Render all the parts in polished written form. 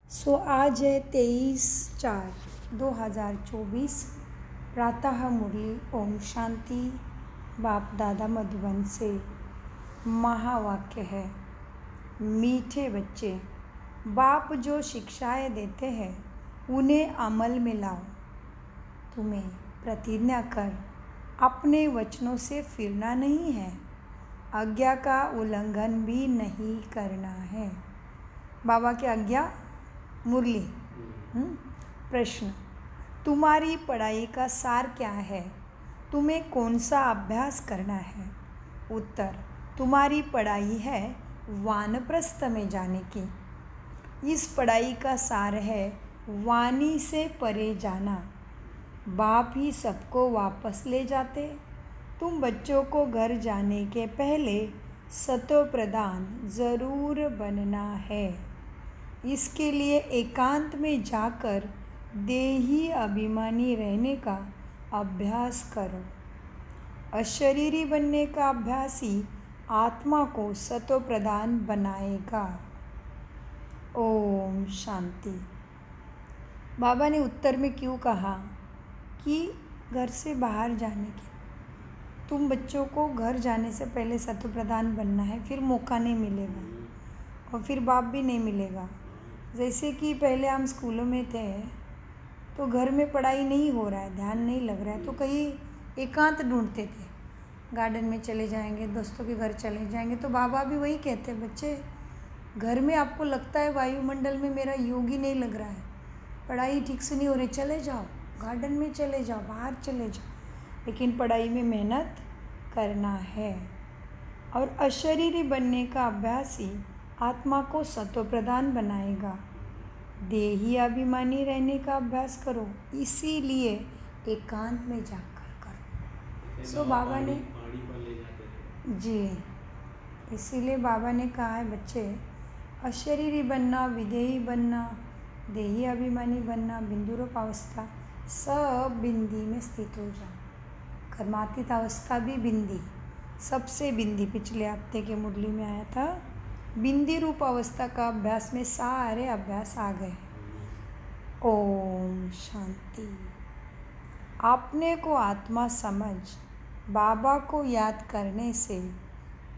आज है 23/4/2024। प्रातः मुरली ओम शांति। बाप दादा मधुबन से महावाक्य है। मीठे बच्चे, बाप जो शिक्षाएं देते हैं उन्हें अमल में लाओ। तुम्हें प्रतिज्ञा कर अपने वचनों से फिरना नहीं है, आज्ञा का उल्लंघन भी नहीं करना है। बाबा की आज्ञा मुरली। प्रश्न, तुम्हारी पढ़ाई का सार क्या है? तुम्हें कौन सा अभ्यास करना है? उत्तर, तुम्हारी पढ़ाई है वानप्रस्थ में जाने की। इस पढ़ाई का सार है वाणी से परे जाना। बाप ही सबको वापस ले जाते। तुम बच्चों को घर जाने के पहले सतो प्रधान ज़रूर बनना है। इसके लिए एकांत में जाकर देही अभिमानी रहने का अभ्यास करो। अशरीरी बनने का अभ्यास ही आत्मा को सतो प्रधान बनाएगा। ओम शांति। बाबा ने उत्तर में क्यों कहा कि घर से बाहर जाने की, तुम बच्चों को घर जाने से पहले सतो प्रधान बनना है, फिर मौका नहीं मिलेगा और फिर बाप भी नहीं मिलेगा। जैसे कि पहले हम स्कूलों में थे तो घर में पढ़ाई नहीं हो रहा है, ध्यान नहीं लग रहा है, तो कहीं एकांत ढूंढते थे। गार्डन में चले जाएंगे, दोस्तों के घर चले जाएंगे। तो बाबा भी वही कहते हैं, बच्चे घर में आपको लगता है वायुमंडल में मेरा योग ही नहीं लग रहा है, पढ़ाई ठीक से नहीं हो रही, चले जाओ गार्डन में, चले जाओ बाहर चले जाओ, लेकिन पढ़ाई में मेहनत करना है। और अशरीरी बनने का अभ्यास ही आत्मा को सतो प्रधान बनाएगा। देही अभिमानी रहने का अभ्यास करो, इसीलिए एकांत में जाकर करो। बाबा ने जी, इसीलिए बाबा ने कहा है बच्चे, अशरीरी बनना, विदेही बनना, देही अभिमानी बनना, बिंदुरूप अवस्था, सब बिंदी में स्थित हो जाओ। कर्मातीत अवस्था भी बिंदी, सबसे बिंदी। पिछले हफ्ते के मुरली में आया था, बिंदी रूप अवस्था का अभ्यास में सारे अभ्यास आ गए। ओम शांति। अपने को आत्मा समझ बाबा को याद करने से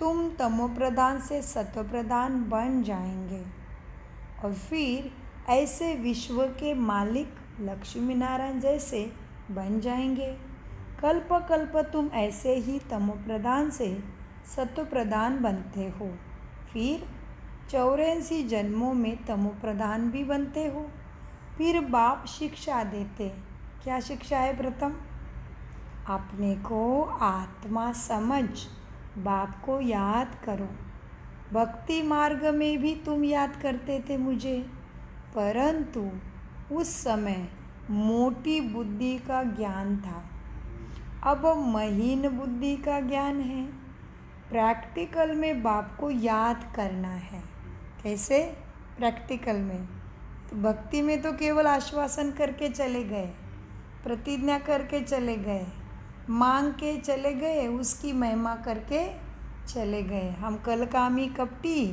तुम तमोप्रधान से सतोप्रधान बन जाएंगे और फिर ऐसे विश्व के मालिक लक्ष्मी नारायण जैसे बन जाएंगे। कल्प कल्प तुम ऐसे ही तमोप्रधान से सतोप्रधान बनते हो, फिर 84 जन्मों में तमोप्रधान भी बनते हो। फिर बाप शिक्षा देते। क्या शिक्षा है? प्रथम, अपने को आत्मा समझ बाप को याद करो। भक्ति मार्ग में भी तुम याद करते थे मुझे, परंतु उस समय मोटी बुद्धि का ज्ञान था, अब महीन बुद्धि का ज्ञान है। प्रैक्टिकल में बाप को याद करना है। कैसे? प्रैक्टिकल में तो भक्ति में तो केवल आश्वासन करके चले गए, प्रतिज्ञा करके चले गए, मांग के चले गए, उसकी महिमा करके चले गए। हम कल कामी कपटी,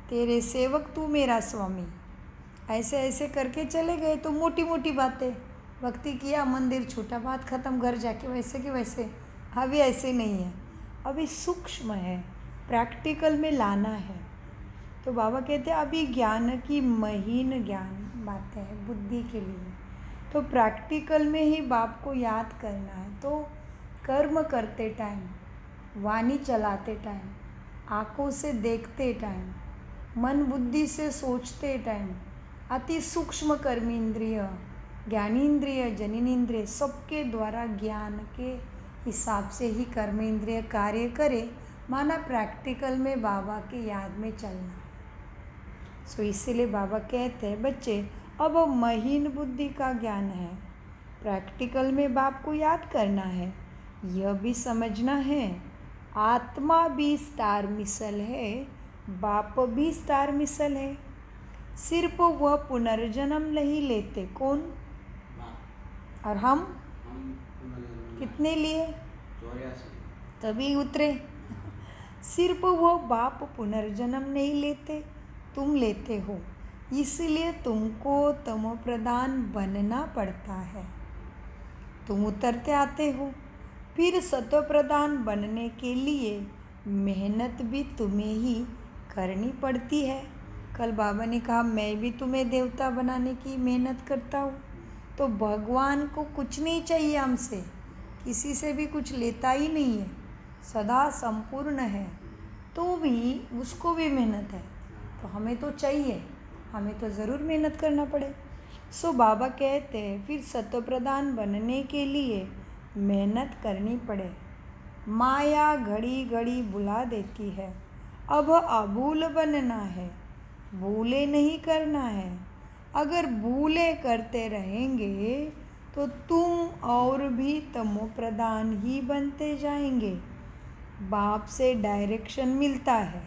तेरे सेवक तू मेरा स्वामी, ऐसे ऐसे करके चले गए। तो मोटी मोटी बातें, भक्ति किया, मंदिर छूटा, बात ख़त्म, घर जाके वैसे के वैसे। अभी ऐसे नहीं है, अभी सूक्ष्म है, प्रैक्टिकल में लाना है। तो बाबा कहते हैं अभी ज्ञान की महीन ज्ञान बातें हैं बुद्धि के लिए, तो प्रैक्टिकल में ही बाप को याद करना है। तो कर्म करते टाइम, वाणी चलाते टाइम, आँखों से देखते टाइम, मन बुद्धि से सोचते टाइम, अति सूक्ष्म कर्मेंद्रिय, ज्ञानेंद्रिय, जननेंद्रिय, सबके द्वारा ज्ञान के हिसाब से ही कर्मेंद्रिय कार्य करे, माना प्रैक्टिकल में बाबा के याद में चलना। इसीलिए बाबा कहते हैं बच्चे अब महीन बुद्धि का ज्ञान है, प्रैक्टिकल में बाप को याद करना है। यह भी समझना है आत्मा भी स्टार मिसल है, बाप भी स्टार मिसल है, सिर्फ वह पुनर्जन्म नहीं लेते। कौन? और हम कितने लिए? 84 तभी उतरे। सिर्फ वो बाप पुनर्जन्म नहीं लेते, तुम लेते हो। इसलिए तुमको तमो प्रधान बनना पड़ता है। तुम उतरते आते हो, फिर सतो प्रधान बनने के लिए मेहनत भी तुम्हें ही करनी पड़ती है। कल बाबा ने कहा मैं भी तुम्हें देवता बनाने की मेहनत करता हूँ। तो भगवान को कुछ नहीं चाहिए हमसे, किसी से भी कुछ लेता ही नहीं है, सदा संपूर्ण है। तो भी उसको भी मेहनत है, तो हमें तो चाहिए, हमें तो ज़रूर मेहनत करना पड़े। सो बाबा कहते हैं फिर सतो प्रधान बनने के लिए मेहनत करनी पड़े। माया घड़ी घड़ी बुला देती है, अब अभूल बनना है, भूले नहीं करना है। अगर भूले करते रहेंगे तो तुम और भी तमो प्रधान ही बनते जाएंगे। बाप से डायरेक्शन मिलता है।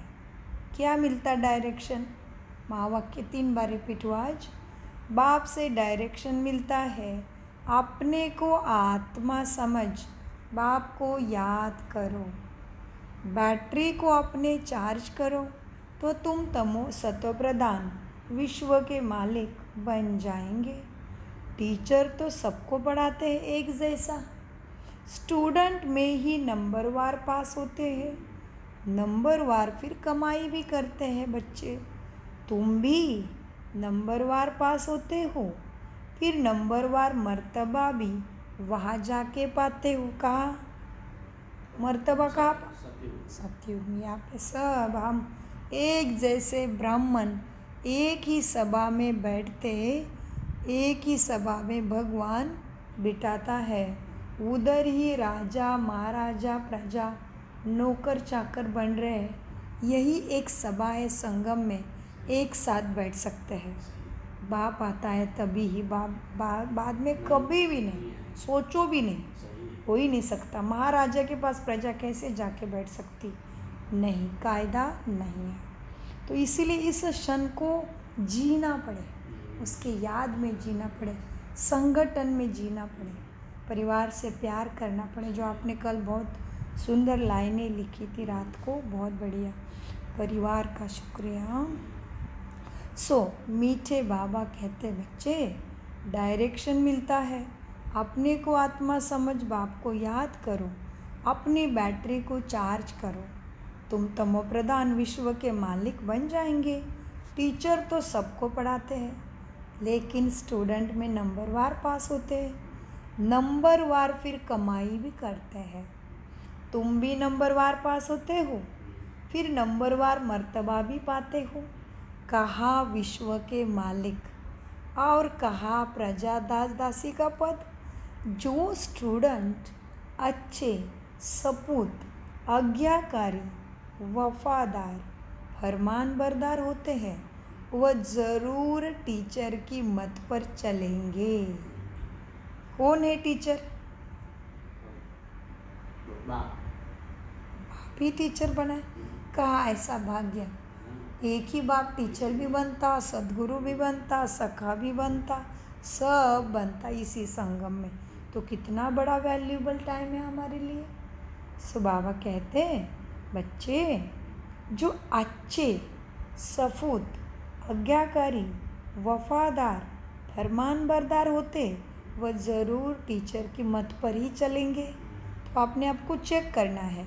क्या मिलता डायरेक्शन? महावाक्य 3 बार रिपीट हुआ आज। बाप से डायरेक्शन मिलता है। अपने को आत्मा समझ बाप को याद करो, बैटरी को अपने चार्ज करो, तो तुम तमो सतो प्रधान विश्व के मालिक बन जाएंगे। टीचर तो सबको पढ़ाते हैं एक जैसा, स्टूडेंट में ही नंबरवार पास होते हैं, नंबरवार फिर कमाई भी करते हैं बच्चे। तुम भी नंबरवार पास होते हो, फिर नंबरवार मर्तबा भी वहाँ जाके पाते हो। कहाँ मर्तबा? कहाँ? सतयुग में। यहाँ पे सब हम एक जैसे ब्राह्मण एक ही सभा में बैठते, एक ही सभा में भगवान बिठाता है। उधर ही राजा महाराजा प्रजा नौकर चाकर बन रहे हैं। यही एक सभा है, संगम में एक साथ बैठ सकते हैं। बाप आता है तभी ही, बाद में कभी भी नहीं, सोचो भी नहीं, हो ही नहीं सकता। महाराजा के पास प्रजा कैसे जाके बैठ सकती? नहीं, कायदा नहीं है। तो इसीलिए इस क्षण को जीना पड़े, उसके याद में जीना पड़े, संगठन में जीना पड़े, परिवार से प्यार करना पड़े। जो आपने कल बहुत सुंदर लाइनें लिखी थी रात को, बहुत बढ़िया, परिवार का शुक्रिया। मीठे बाबा कहते बच्चे डायरेक्शन मिलता है, अपने को आत्मा समझ बाप को याद करो, अपनी बैटरी को चार्ज करो, तुम तमो प्रधान विश्व के मालिक बन जाएंगे। टीचर तो सबको पढ़ाते हैं, लेकिन स्टूडेंट में नंबरवार पास होते हैं, नंबरवार फिर कमाई भी करते हैं। तुम भी नंबरवार पास होते हो, फिर नंबरवार मर्तबा भी पाते हो। कहा विश्व के मालिक और कहा प्रजा दास दासी का पद। जो स्टूडेंट अच्छे, सपूत, आज्ञाकारी, वफादार, फरमान बरदार होते हैं, वह ज़रूर टीचर की मत पर चलेंगे। कौन है टीचर? बाप ही टीचर बना है। कहा ऐसा भाग्य, एक ही बाप टीचर भी बनता, सदगुरु भी बनता, सखा भी बनता, सब बनता इसी संगम में। तो कितना बड़ा वैल्यूबल टाइम है हमारे लिए। सो बाबा कहते हैं बच्चे जो अच्छे, सफूत, आज्ञाकारी, वफादार, फरमान बरदार होते, वह ज़रूर टीचर की मत पर ही चलेंगे। तो आपने आपको चेक करना है,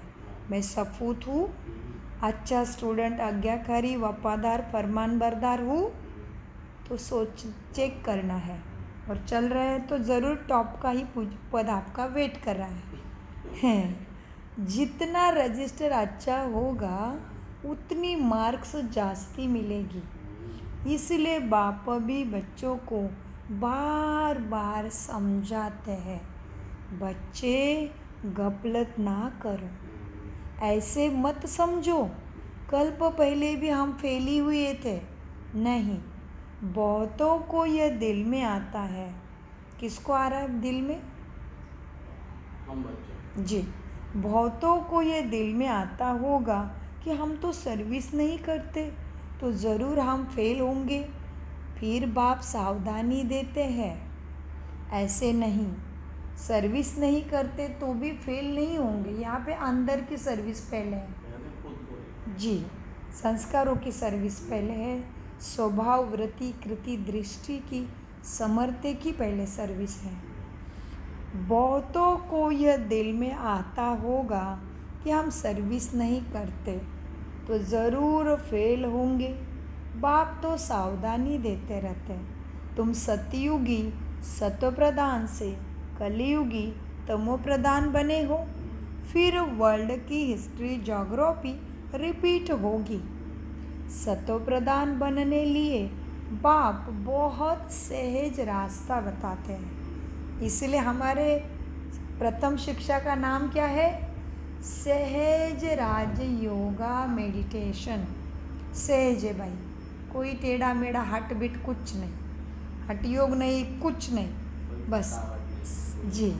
मैं सफूत हूँ, अच्छा स्टूडेंट, आज्ञाकारी, वफादार, फरमान बरदार हूँ, तो सोच चेक करना है। और चल रहा है तो ज़रूर टॉप का ही पद आपका वेट कर रहा है। जितना रजिस्टर अच्छा होगा उतनी मार्क्स जास्ती मिलेगी। इसलिए बाप भी बच्चों को बार बार समझाते हैं, बच्चे गफलत ना करो, ऐसे मत समझो कल्प पहले भी हम फेली हुए थे। नहीं, बहुतों को यह दिल में आता है। किसको आ रहा है दिल में? हम बच्चे जी। बहुतों को यह दिल में आता होगा कि हम तो सर्विस नहीं करते, तो ज़रूर हम फेल होंगे। फिर बाप सावधानी देते हैं, ऐसे नहीं, सर्विस नहीं करते तो भी फेल नहीं होंगे। यहाँ पे अंदर की सर्विस पहले है जी, संस्कारों की सर्विस पहले है, स्वभाव, वृत्ति, कृति, दृष्टि की, समर्थे की पहले सर्विस है। बहुतों को यह दिल में आता होगा कि हम सर्विस नहीं करते तो ज़रूर फेल होंगे। बाप तो सावधानी देते रहते हैं, तुम सतयुगी सत्व प्रधान से कलियुगी तमो प्रधान बने हो, फिर वर्ल्ड की हिस्ट्री ज्योग्राफी रिपीट होगी। सत्व प्रधान बनने लिए बाप बहुत सहज रास्ता बताते हैं, इसलिए हमारे प्रथम शिक्षा का नाम क्या है? सहज राज योगा मेडिटेशन। सहज है भाई, कोई टेढ़ा मेढ़ा हट बिट कुछ नहीं, हट योग नहीं, कुछ नहीं, बस जी।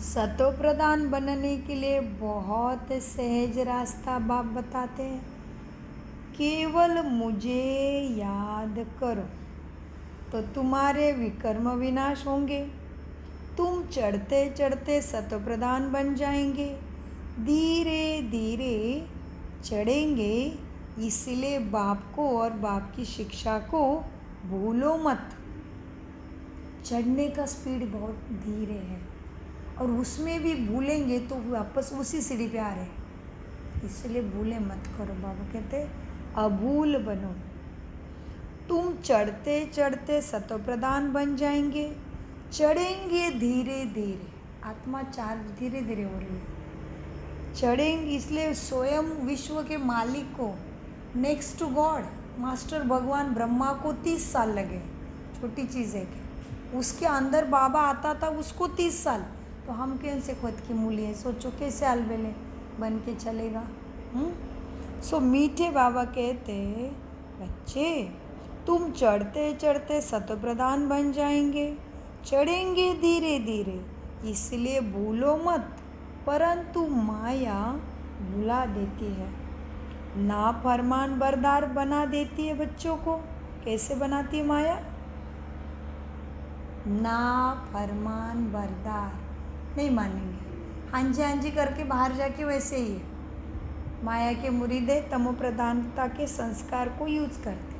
सतो प्रधान बनने के लिए बहुत सहज रास्ता बाप बताते हैं। केवल मुझे याद करो तो तुम्हारे विकर्म विनाश होंगे, तुम चढ़ते चढ़ते सतो प्रधान बन जाएंगे, धीरे धीरे चढ़ेंगे। इसलिए बाप को और बाप की शिक्षा को भूलो मत। चढ़ने का स्पीड बहुत धीरे है और उसमें भी भूलेंगे तो वापस उसी सीढ़ी पे आ रहे, इसलिए भूले मत करो। बाबा कहते अभूल बनो। तुम चढ़ते चढ़ते सतो प्रधान बन जाएंगे, चढ़ेंगे धीरे धीरे। आत्मा चार्ज धीरे धीरे हो रही है, चढ़ेंगे। इसलिए स्वयं विश्व के मालिक को, नेक्स्ट टू गॉड, मास्टर भगवान ब्रह्मा को 30 साल लगे। छोटी चीज़ है कि उसके अंदर बाबा आता था, उसको 30 साल। तो हम कैसे खुद की मूली है, सोचो कैसे अलबेले बन के चलेगा। सो मीठे बाबा कहते बच्चे तुम चढ़ते चढ़ते सतो प्रधान बन जाएंगे, चढ़ेंगे धीरे धीरे, इसलिए भूलो मत। परंतु माया भुला देती है, नाफरमान बरदार बना देती है बच्चों को। कैसे बनाती है माया? नाफरमान बरदार, नहीं मानेंगे, हाँ जी करके बाहर जाके वैसे ही है। माया के मुरीदे तमो प्रधानता के संस्कार को यूज करते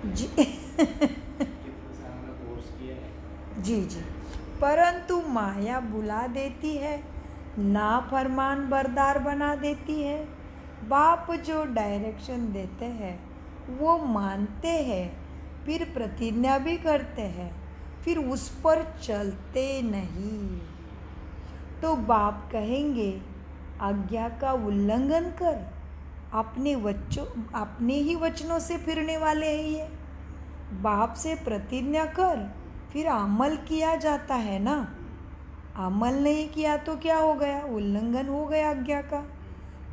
जी जी जी। परंतु माया बुला देती है, नाफरमान बरदार बना देती है। बाप जो डायरेक्शन देते हैं वो मानते हैं, फिर प्रतिज्ञा भी करते हैं, फिर उस पर चलते नहीं। तो बाप कहेंगे आज्ञा का उल्लंघन कर, अपने ही वचनों से फिरने वाले हैं ये। बाप से प्रतिज्ञा कर, फिर अमल किया जाता है ना। अमल नहीं किया तो क्या हो गया? उल्लंघन हो गया आज्ञा का।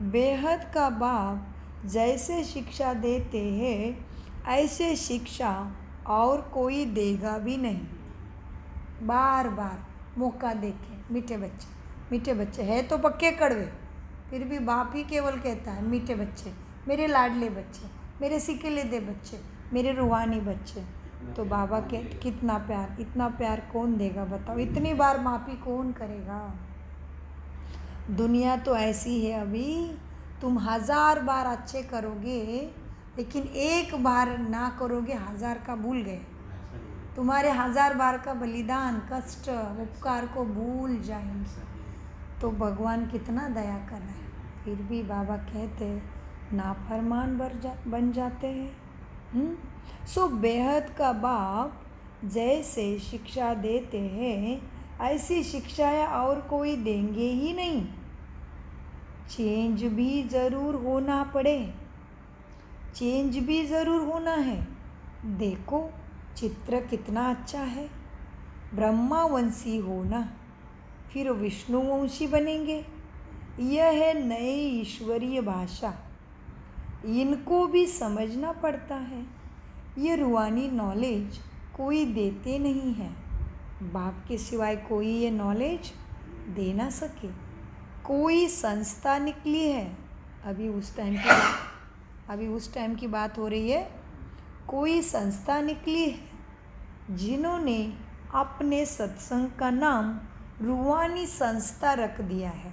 बेहद का बाप जैसे शिक्षा देते हैं ऐसे शिक्षा और कोई देगा भी नहीं। बार बार मौका देखे। मीठे बच्चे है तो पक्के कड़वे, फिर भी बाप ही केवल कहता है मीठे बच्चे, मेरे लाडले बच्चे, मेरे सिकेले दे बच्चे, मेरे रूहानी बच्चे। तो बाबा के कितना प्यार, इतना प्यार कौन देगा बताओ? इतनी बार माफ़ी कौन करेगा? दुनिया तो ऐसी है अभी, तुम 1000 बार अच्छे करोगे लेकिन एक बार ना करोगे, 1000 का भूल गए। तुम्हारे 1000 बार का बलिदान, कष्ट, उपकार को भूल जाएंगे। तो भगवान कितना दया कर रहा है, फिर भी बाबा कहते नाफरमान बन जाते हैं। सो बेहद का बाप जैसे शिक्षा देते हैं ऐसी शिक्षाएं और कोई देंगे ही नहीं। चेंज भी ज़रूर होना पड़े, चेंज भी ज़रूर होना है। देखो चित्र कितना अच्छा है, ब्रह्मावंशी होना, फिर विष्णुवंशी बनेंगे। यह है नई ईश्वरीय भाषा, इनको भी समझना पड़ता है। ये रूहानी नॉलेज कोई देते नहीं है, बाप के सिवाय कोई ये नॉलेज दे ना सके। कोई संस्था निकली है, अभी उस टाइम की बात हो रही है। कोई संस्था निकली है जिन्होंने अपने सत्संग का नाम रूहानी संस्था रख दिया है,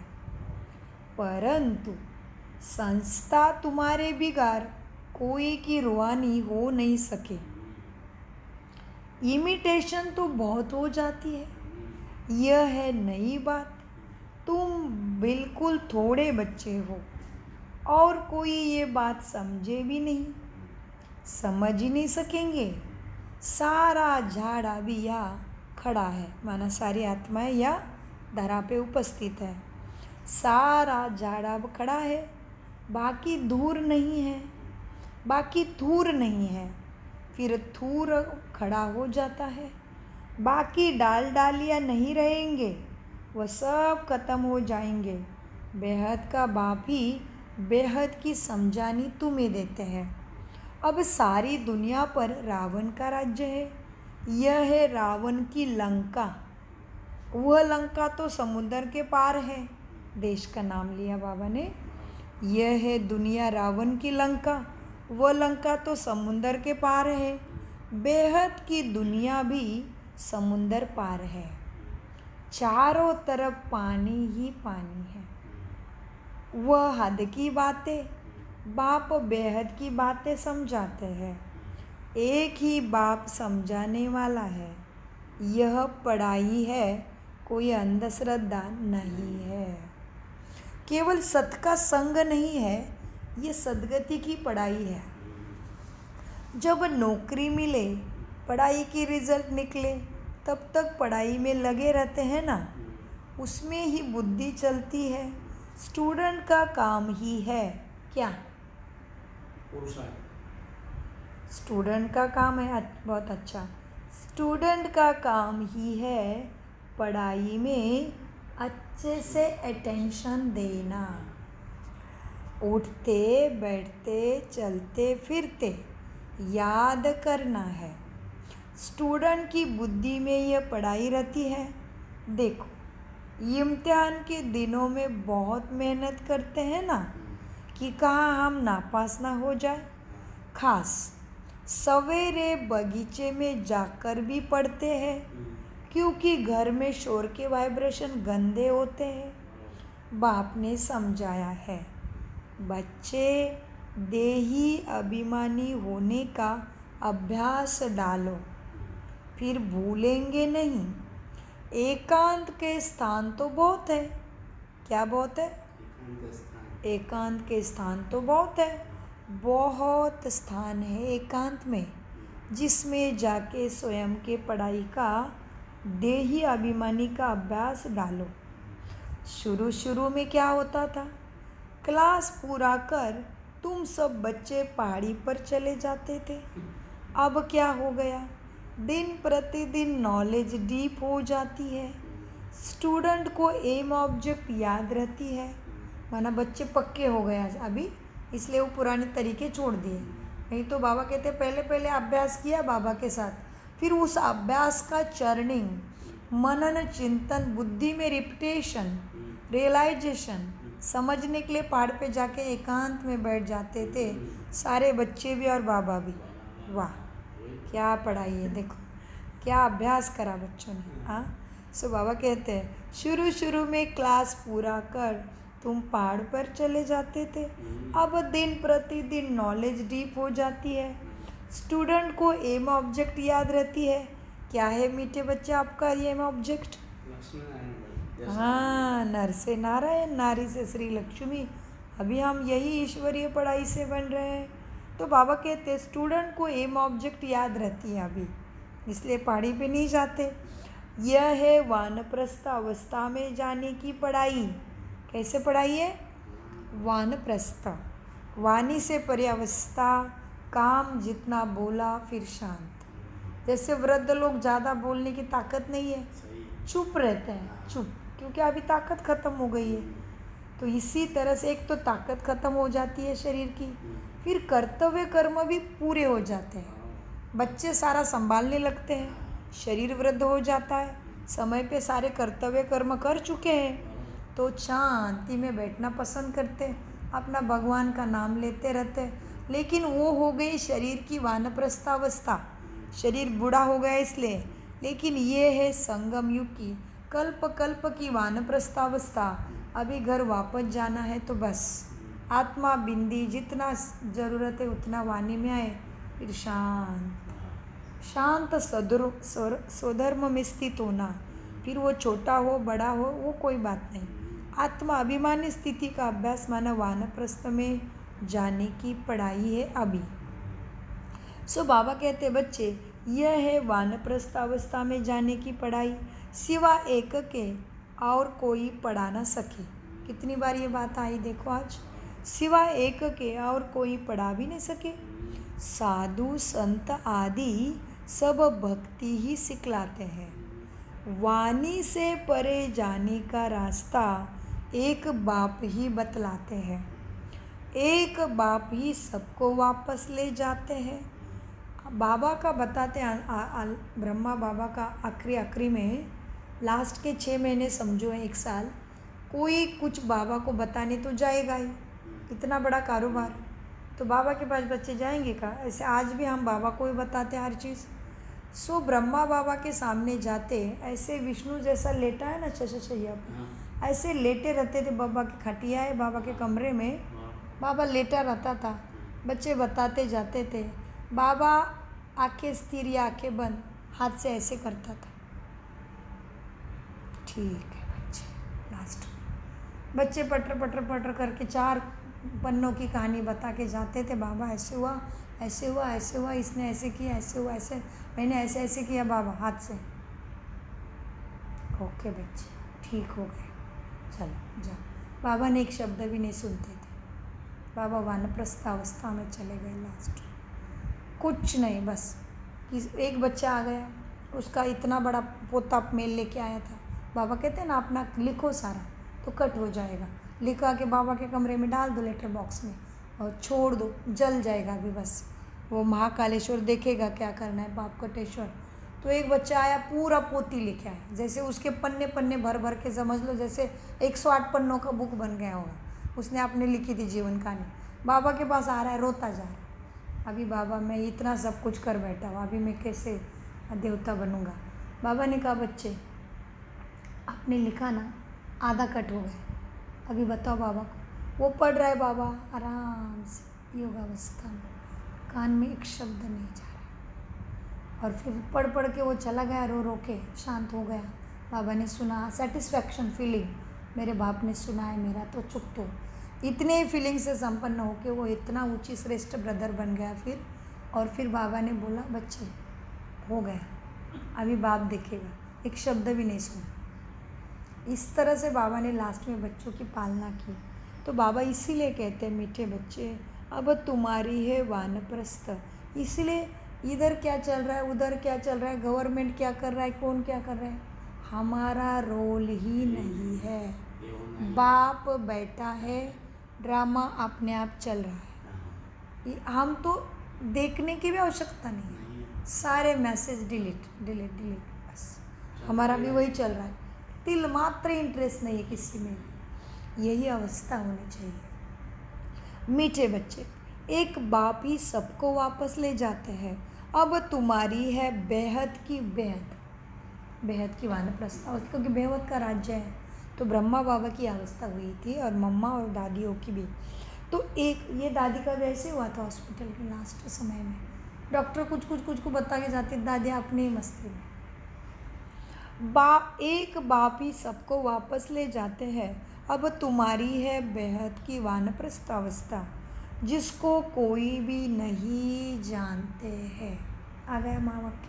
परंतु संस्था तुम्हारे बिगाड़ कोई की रुआनी हो नहीं सके। इमिटेशन तो बहुत हो जाती है, यह है नई बात। तुम बिल्कुल थोड़े बच्चे हो और कोई ये बात समझे भी नहीं, समझ ही नहीं सकेंगे। सारा झाड़ अभी यहाँ खड़ा है, माना सारी आत्माएं यहाँ धरा पे उपस्थित है। सारा झाड़ अब खड़ा है, बाकी धूर नहीं है, बाकी थूर नहीं है। फिर थूर खड़ा हो जाता है, बाकी डाल डालियाँ नहीं रहेंगे, वह सब खत्म हो जाएंगे। बेहद का बाप ही बेहद की समझानी तुम्हें देते हैं। अब सारी दुनिया पर रावण का राज्य है। यह है रावण की लंका। वह लंका तो समुद्र के पार है। देश का नाम लिया बाबा ने। यह है दुनिया रावण की लंका, वह लंका तो समुद्र के पार है। बेहद की दुनिया भी समुद्र पार है। चारों तरफ पानी ही पानी है। वह हद की बातें बाप बेहद की बातें समझाते हैं। एक ही बाप समझाने वाला है। यह पढ़ाई है, कोई अंधश्रद्धा नहीं है। केवल सत का संग नहीं है, ये सदगति की पढ़ाई है। जब नौकरी मिले, पढ़ाई की रिजल्ट निकले, तब तक पढ़ाई में लगे रहते हैं ना, उसमें ही बुद्धि चलती है। स्टूडेंट का काम ही है क्या? स्टूडेंट का काम है, बहुत अच्छा। स्टूडेंट का काम ही है पढ़ाई में अच्छे से अटेंशन देना। उठते बैठते चलते फिरते याद करना है। स्टूडेंट की बुद्धि में यह पढ़ाई रहती है। देखो, इम्तिहान के दिनों में बहुत मेहनत करते हैं ना कि कहाँ हम नापास ना हो जाए। खास सवेरे बगीचे में जाकर भी पढ़ते हैं, क्योंकि घर में शोर के वाइब्रेशन गंदे होते हैं। बाप ने समझाया है, बच्चे देही अभिमानी होने का अभ्यास डालो, फिर भूलेंगे नहीं। एकांत के स्थान तो बहुत है। क्या बहुत है? एकांत के स्थान तो बहुत है। बहुत स्थान है एकांत में, जिसमें जाके स्वयं के पढ़ाई का देही अभिमानी का अभ्यास डालो। शुरू शुरू में क्या होता था? क्लास पूरा कर तुम सब बच्चे पहाड़ी पर चले जाते थे। अब क्या हो गया? दिन प्रतिदिन नॉलेज डीप हो जाती है। स्टूडेंट को एम ऑब्जेक्ट याद रहती है। माना बच्चे पक्के हो गए आज अभी, इसलिए वो पुराने तरीके छोड़ दिए। नहीं तो बाबा कहते पहले पहले अभ्यास किया बाबा के साथ, फिर उस अभ्यास का चर्निंग, मनन, चिंतन, बुद्धि में रिपीटेशन, रियलाइजेशन, समझने के लिए पहाड़ पे जाके एकांत में बैठ जाते थे, सारे बच्चे भी और बाबा भी। वाह, क्या पढ़ाई है! देखो क्या अभ्यास करा बच्चों ने। हाँ, सो बाबा कहते हैं शुरू शुरू में क्लास पूरा कर तुम पहाड़ पर चले जाते थे। अब दिन प्रतिदिन नॉलेज डीप हो जाती है। स्टूडेंट को एम ऑब्जेक्ट याद रहती है। क्या है मीठे बच्चे आपका एम ऑब्जेक्ट? हाँ, नर से नारायण, नारी से श्री लक्ष्मी। अभी हम यही ईश्वरीय पढ़ाई से बन रहे हैं। तो बाबा कहते स्टूडेंट को एम ऑब्जेक्ट याद रहती है अभी, इसलिए पहाड़ी पे नहीं जाते। यह है वानप्रस्थ अवस्था में जाने की पढ़ाई। कैसे पढ़ाई है? वानप्रस्थ, वाणी से परे अवस्था, काम जितना बोला फिर शांत। जैसे वृद्ध लोग ज़्यादा बोलने की ताकत नहीं है, चुप रहते हैं, चुप, क्योंकि अभी ताकत ख़त्म हो गई है। तो इसी तरह से एक तो ताकत ख़त्म हो जाती है शरीर की, फिर कर्तव्य कर्म भी पूरे हो जाते हैं। बच्चे सारा संभालने लगते हैं, शरीर वृद्ध हो जाता है, समय पे सारे कर्तव्य कर्म कर चुके हैं, तो शांति में बैठना पसंद करते हैं, अपना भगवान का नाम लेते रहते हैं। लेकिन वो हो गई शरीर की वानप्रस्थावस्था, शरीर बूढ़ा हो गया इसलिए। लेकिन ये है संगम युग की, कल्प कल्प की वानप्रस्थावस्था। अभी घर वापस जाना है तो बस आत्मा बिंदी जितना ज़रूरत है उतना वाणी में आए, फिर शांत शांत स्वधर्म में स्थित होना। फिर वो छोटा हो बड़ा हो वो कोई बात नहीं। आत्मा अभिमानी स्थिति का अभ्यास माना वानप्रस्थ में जाने की पढ़ाई है अभी। सो बाबा कहते बच्चे, यह है वानप्रस्थ अवस्था में जाने की पढ़ाई, सिवा एक के और कोई पढ़ा ना सके। कितनी बार ये बात आई देखो आज, सिवा एक के और कोई पढ़ा भी नहीं सके। साधु संत आदि सब भक्ति ही सिखलाते हैं। वाणी से परे जाने का रास्ता एक बाप ही बतलाते हैं। एक बाप ही सबको वापस ले जाते हैं। बाबा का बताते ब्रह्मा बाबा का आखिरी में लास्ट के 6 महीने समझो 1 साल, कोई कुछ बाबा को बताने तो जाएगा ही। इतना बड़ा कारोबार, तो बाबा के पास बच्चे जाएंगे का? ऐसे आज भी हम बाबा को ही बताते हर चीज़। सो ब्रह्मा बाबा के सामने जाते, ऐसे विष्णु जैसा लेटा है ना शैया पर, ऐसे लेटे रहते थे। बाबा की खटिया है, बाबा के कमरे में बाबा लेटा रहता था। बच्चे बताते जाते थे। बाबा आंखें स्थिर या आंखें बंद, हाथ से ऐसे करता था। ठीक है बच्चे, लास्ट बच्चे पटर पटर पटर करके 4 पन्नों की कहानी बता के जाते थे। बाबा ऐसे हुआ, ऐसे हुआ, ऐसे हुआ, इसने ऐसे किया, ऐसे हुआ, ऐसे मैंने ऐसे ऐसे किया बाबा हाथ से। ओके बच्चे ठीक हो गए, चलो जाओ। बाबा ने एक शब्द भी नहीं सुनते थे। बाबा वानप्रस्थ अवस्था में चले गए लास्ट। कुछ नहीं, बस एक बच्चा आ गया, उसका इतना बड़ा पोता मेल लेके आया था। बाबा कहते हैं ना अपना लिखो सारा तो कट हो जाएगा। लिखा के बाबा के कमरे में डाल दो लेटर बॉक्स में और छोड़ दो, जल जाएगा अभी। बस वो महाकालेश्वर देखेगा क्या करना है, बाप कटेश्वर। तो एक बच्चा आया, पूरा पोती लेके आया, जैसे उसके पन्ने पन्ने भर भर के, समझ लो जैसे 108 पन्नों का बुक बन गया होगा। उसने आपने लिखी थी जीवन कहानी। बाबा के पास आ रहा है, रोता जा रहा है। अभी बाबा मैं इतना सब कुछ कर बैठा हूँ, अभी मैं कैसे देवता बनूंगा। बाबा ने कहा बच्चे आपने लिखा ना, आधा कट हो गया, अभी बताओ बाबा को। वो पढ़ रहा है बाबा आराम से योगावस्था में, कान में एक शब्द नहीं जा रहा। और फिर पढ़ के वो चला गया, रो रो के शांत हो गया। बाबा ने सुना, सेटिस्फैक्शन फीलिंग, मेरे बाप ने सुना है मेरा तो चुप तो। इतने फीलिंग से संपन्न होके वो इतना ऊंची श्रेष्ठ ब्रदर बन गया फिर। और फिर बाबा ने बोला बच्चे हो गया, अभी बाप देखेगा, एक शब्द भी नहीं सुना। इस तरह से बाबा ने लास्ट में बच्चों की पालना की। तो बाबा इसीलिए कहते हैं मीठे बच्चे अब तुम्हारी है वानप्रस्थ। इसलिए इधर क्या चल रहा है, उधर क्या चल रहा है, गवर्नमेंट क्या कर रहा है, कौन क्या कर रहा है, हमारा रोल ही नहीं है। बाप बैठा है, ड्रामा अपने आप चल रहा है। हम तो देखने की भी आवश्यकता नहीं है, सारे मैसेज डिलीट डिलीट डिलीट, बस हमारा भी वही चल रहा है। तिल मात्र इंटरेस्ट नहीं है किसी में। यही अवस्था होनी चाहिए। मीठे बच्चे, एक बाप ही सबको वापस ले जाते हैं। अब तुम्हारी है बेहद की वानप्रस्थ अवस्था, क्योंकि बेहद का राज्य है। तो ब्रह्मा बाबा की अवस्था हुई थी और मम्मा और दादियों की भी। तो एक ये दादी का भी ऐसे हुआ था हॉस्पिटल के लास्ट समय में। डॉक्टर कुछ को बता के जाते, दादी अपने ही मस्ती में। एक बाप ही सबको वापस ले जाते हैं। अब तुम्हारी है बेहद की वानप्रस्थ अवस्था, जिसको कोई भी नहीं जानते हैं। आ गया माँ वाक्य,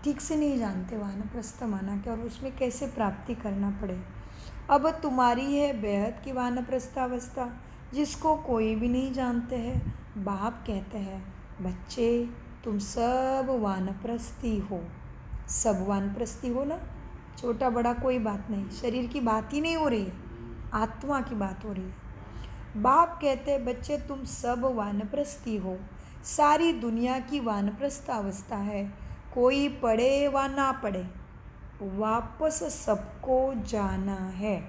ठीक से नहीं जानते वानप्रस्थ माना क्या और उसमें कैसे प्राप्ति करना पड़े। अब तुम्हारी है बेहद की वानप्रस्थ अवस्था, जिसको कोई भी नहीं जानते हैं। बाप कहते हैं बच्चे तुम सब वानप्रस्थी हो, सब वानप्रस्थी हो ना, छोटा बड़ा कोई बात नहीं। शरीर की बात ही नहीं हो रही है, आत्मा की बात हो रही है। बाप कहते हैं बच्चे तुम सब वानप्रस्थी हो, सारी दुनिया की वानप्रस्थ अवस्था है। कोई पढ़े व ना पढ़े, वापस सबको जाना है।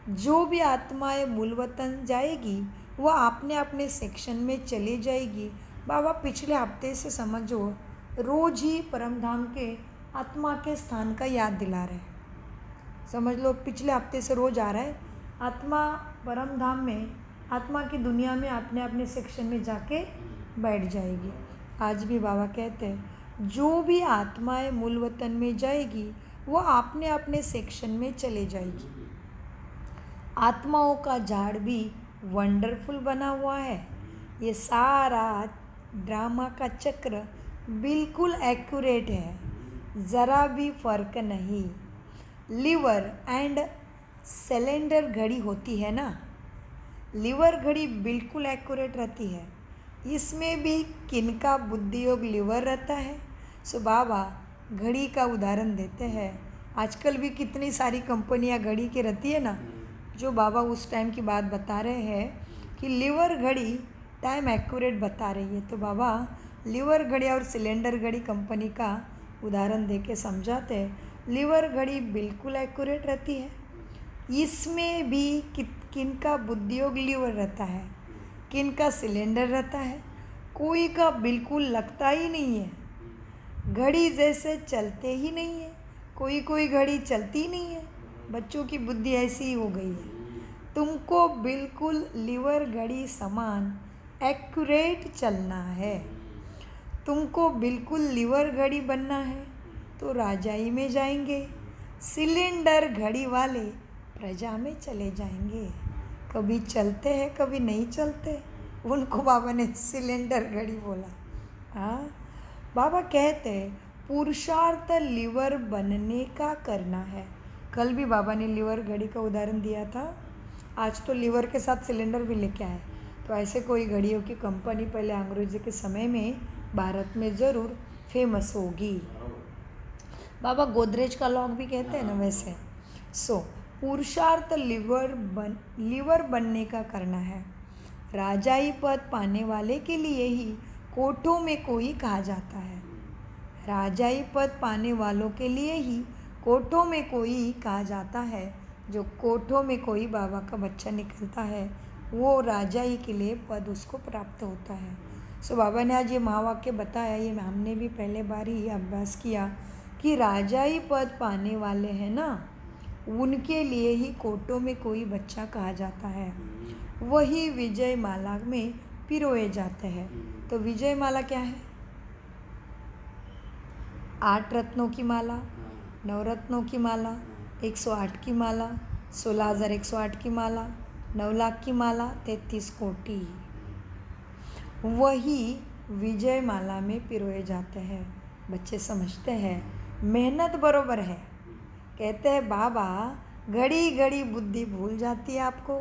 जो भी आत्माएं मूल वतन जाएगी वह अपने अपने सेक्शन में चली जाएगी। बाबा पिछले हफ्ते से समझो रोज ही परम धाम के आत्मा के स्थान का याद दिला रहे हैं। समझ लो पिछले हफ्ते से रोज आ रहा है, आत्मा परम धाम में आत्मा की दुनिया में अपने अपने सेक्शन में जाके बैठ जाएगी। आज भी बाबा कहते हैं जो भी आत्माएं मूल वतन में जाएगी वो अपने अपने सेक्शन में चले जाएगी। आत्माओं का झाड़ भी वंडरफुल बना हुआ है। ये सारा ड्रामा का चक्र बिल्कुल एक्यूरेट है, ज़रा भी फर्क नहीं। लीवर एंड सिलेंडर घड़ी होती है ना, लीवर घड़ी बिल्कुल एक्यूरेट रहती है। इसमें भी किनका बुद्धि योग लीवर रहता है। सो बाबा घड़ी का उदाहरण देते हैं। आजकल भी कितनी सारी कंपनियां घड़ी की रहती है ना, जो बाबा उस टाइम की बात बता रहे हैं कि लीवर घड़ी टाइम एक्यूरेट बता रही है। तो बाबा लीवर घड़ी और सिलेंडर घड़ी कंपनी का उदाहरण दे के समझाते हैं। लीवर घड़ी बिल्कुल एक्यूरेट रहती है। इसमें भी किनका बुद्धि योग लीवर रहता है, किनका सिलेंडर रहता है। कोई का बिल्कुल लगता ही नहीं है, घड़ी जैसे चलते ही नहीं है। कोई घड़ी चलती ही नहीं है। बच्चों की बुद्धि ऐसी ही हो गई है। तुमको बिल्कुल लीवर घड़ी समान एक्यूरेट चलना है। तुमको बिल्कुल लीवर घड़ी बनना है तो राजाई में जाएंगे। सिलेंडर घड़ी वाले प्रजा में चले जाएंगे। कभी चलते हैं कभी नहीं चलते, उनको बाबा ने सिलेंडर घड़ी बोला। हाँ, बाबा कहते हैं पुरुषार्थ लीवर बनने का करना है। कल भी बाबा ने लीवर घड़ी का उदाहरण दिया था। आज तो लीवर के साथ सिलेंडर भी लेके आए। तो ऐसे कोई घड़ियों की कंपनी पहले अंग्रेजी के समय में भारत में ज़रूर फेमस होगी। बाबा गोदरेज का लॉक भी कहते हैं ना वैसे। सो पुरुषार्थ लीवर बनने का करना है। राजाई पद पाने वाले के लिए ही कोठों में कोई कहा जाता है। राजाई पद पाने वालों के लिए ही कोठों में कोई कहा जाता है। जो कोठों में कोई बाबा का बच्चा निकलता है वो राजाई के लिए पद उसको प्राप्त होता है। सो बाबा ने आज ये महावाक्य बताया, ये हमने भी पहले बार ही अभ्यास किया कि राजाई पद पाने वाले हैं ना, उनके लिए ही कोठों में कोई बच्चा कहा जाता है। वही विजय माला में पिरोए जाते हैं। तो विजय माला क्या है? 8 रत्नों की माला, 9 रत्नों की माला, 108 की माला, 16,108 की माला, 9 लाख की माला, 33 कोटि। वही विजय माला में पिरोए जाते हैं। बच्चे समझते हैं मेहनत बरोबर है। कहते हैं बाबा घड़ी घड़ी बुद्धि भूल जाती है आपको।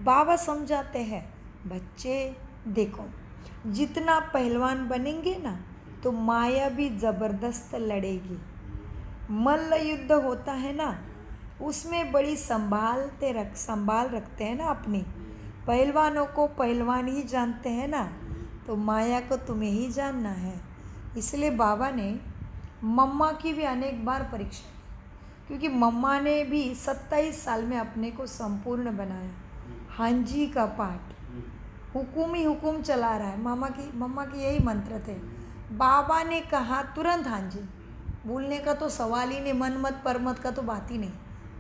बाबा समझाते हैं बच्चे देखो, जितना पहलवान बनेंगे ना तो माया भी ज़बरदस्त लड़ेगी। मल्ल युद्ध होता है ना, उसमें बड़ी संभाल रखते हैं ना अपनी। पहलवानों को पहलवान ही जानते हैं ना, तो माया को तुम्हें ही जानना है। इसलिए बाबा ने मम्मा की भी अनेक बार परीक्षा ली, क्योंकि मम्मा ने भी 27 साल में अपने को संपूर्ण बनाया। हाँ जी का पाठ हुकुम ही हुकुम चला रहा है। मम्मा की यही मंत्र थे। बाबा ने कहा तुरंत हाँ जी। भूलने का तो सवाल ही नहीं, मन मत परमत का तो बात ही नहीं,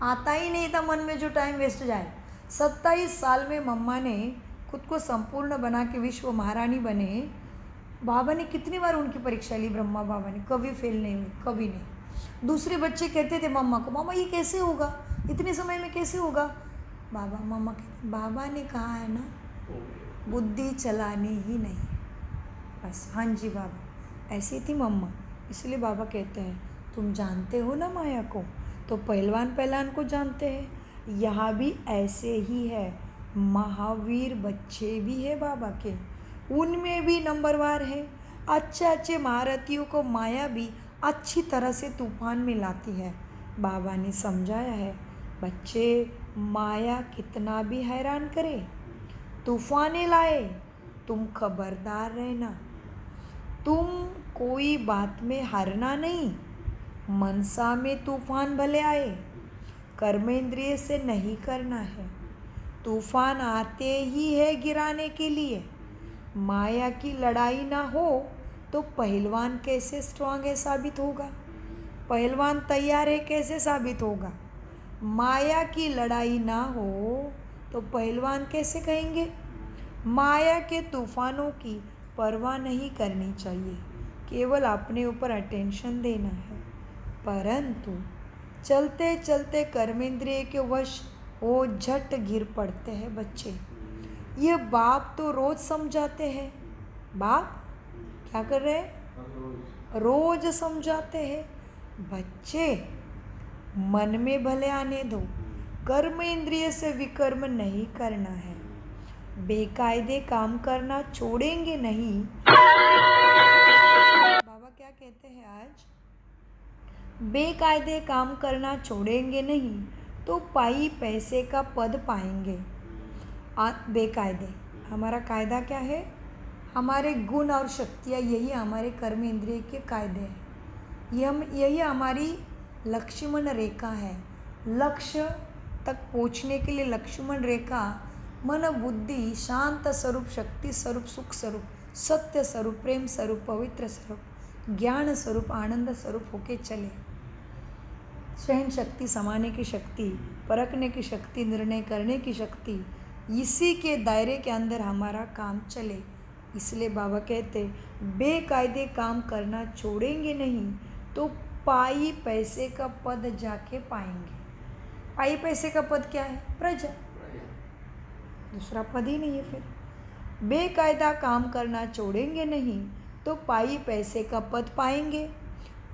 आता ही नहीं था मन में जो टाइम वेस्ट जाए। 27 साल में मम्मा ने खुद को संपूर्ण बना के विश्व महारानी बने। बाबा ने कितनी बार उनकी परीक्षा ली, ब्रह्मा बाबा ने, कभी फेल नहीं हुई, कभी नहीं। दूसरे बच्चे कहते थे मम्मा को, मम्मा ये कैसे होगा, इतने समय में कैसे होगा। बाबा ने कहा है ना, बुद्धि चलानी ही नहीं, बस हाँ जी बाबा। ऐसी थी मम्मा। इसलिए बाबा कहते हैं तुम जानते हो ना माया को, तो पहलवान को जानते हैं। यहाँ भी ऐसे ही है। महावीर बच्चे भी है बाबा के, उनमें भी नंबरवार है। अच्छे महारथियों को माया भी अच्छी तरह से तूफान में लाती है। बाबा ने समझाया है बच्चे, माया कितना भी हैरान करे, तूफाने लाए, तुम खबरदार रहना। तुम कोई बात में हारना नहीं। मनसा में तूफान भले आए, कर्मेंद्रिय से नहीं करना है। तूफान आते ही है गिराने के लिए। माया की लड़ाई ना हो तो पहलवान कैसे स्ट्रांग है साबित होगा। पहलवान तैयार है कैसे साबित होगा। माया की लड़ाई ना हो तो पहलवान कैसे कहेंगे? माया के तूफानों की परवाह नहीं करनी चाहिए, केवल अपने ऊपर अटेंशन देना है। परंतु चलते चलते कर्मेंद्रिय के वश वो झट गिर पड़ते हैं बच्चे। ये बाप तो रोज समझाते हैं। बाप क्या कर रहे हैं? रोज समझाते हैं। बच्चे मन में भले आने दो, कर्म इंद्रिय से विकर्म नहीं करना है, बेकायदे काम करना छोड़ेंगे नहीं। बाबा क्या कहते हैं आज? बेकायदे काम करना छोड़ेंगे नहीं तो पाई पैसे का पद पाएंगे। बेकायदे, हमारा कायदा क्या है? हमारे गुण और शक्तियाँ, यही हमारे कर्म इंद्रिय के कायदे हैं। यही हमारी लक्ष्मण रेखा है। लक्ष्य तक पहुँचने के लिए लक्ष्मण रेखा मन बुद्धि शांत स्वरूप, शक्ति स्वरूप, सुख स्वरूप, सत्य स्वरूप, प्रेम स्वरूप, पवित्र स्वरूप, ज्ञान स्वरूप, आनंद स्वरूप होके चले। सहन शक्ति, समाने की शक्ति, परखने की शक्ति, निर्णय करने की शक्ति, इसी के दायरे के अंदर हमारा काम चले। इसलिए बाबा कहते बेकायदे काम करना छोड़ेंगे नहीं तो पाई पैसे का पद जाके पाएंगे। पाई पैसे का पद क्या है? प्रजा, दूसरा पद ही नहीं है। फिर बेकायदा काम करना छोड़ेंगे नहीं तो पाई पैसे का पद पाएंगे।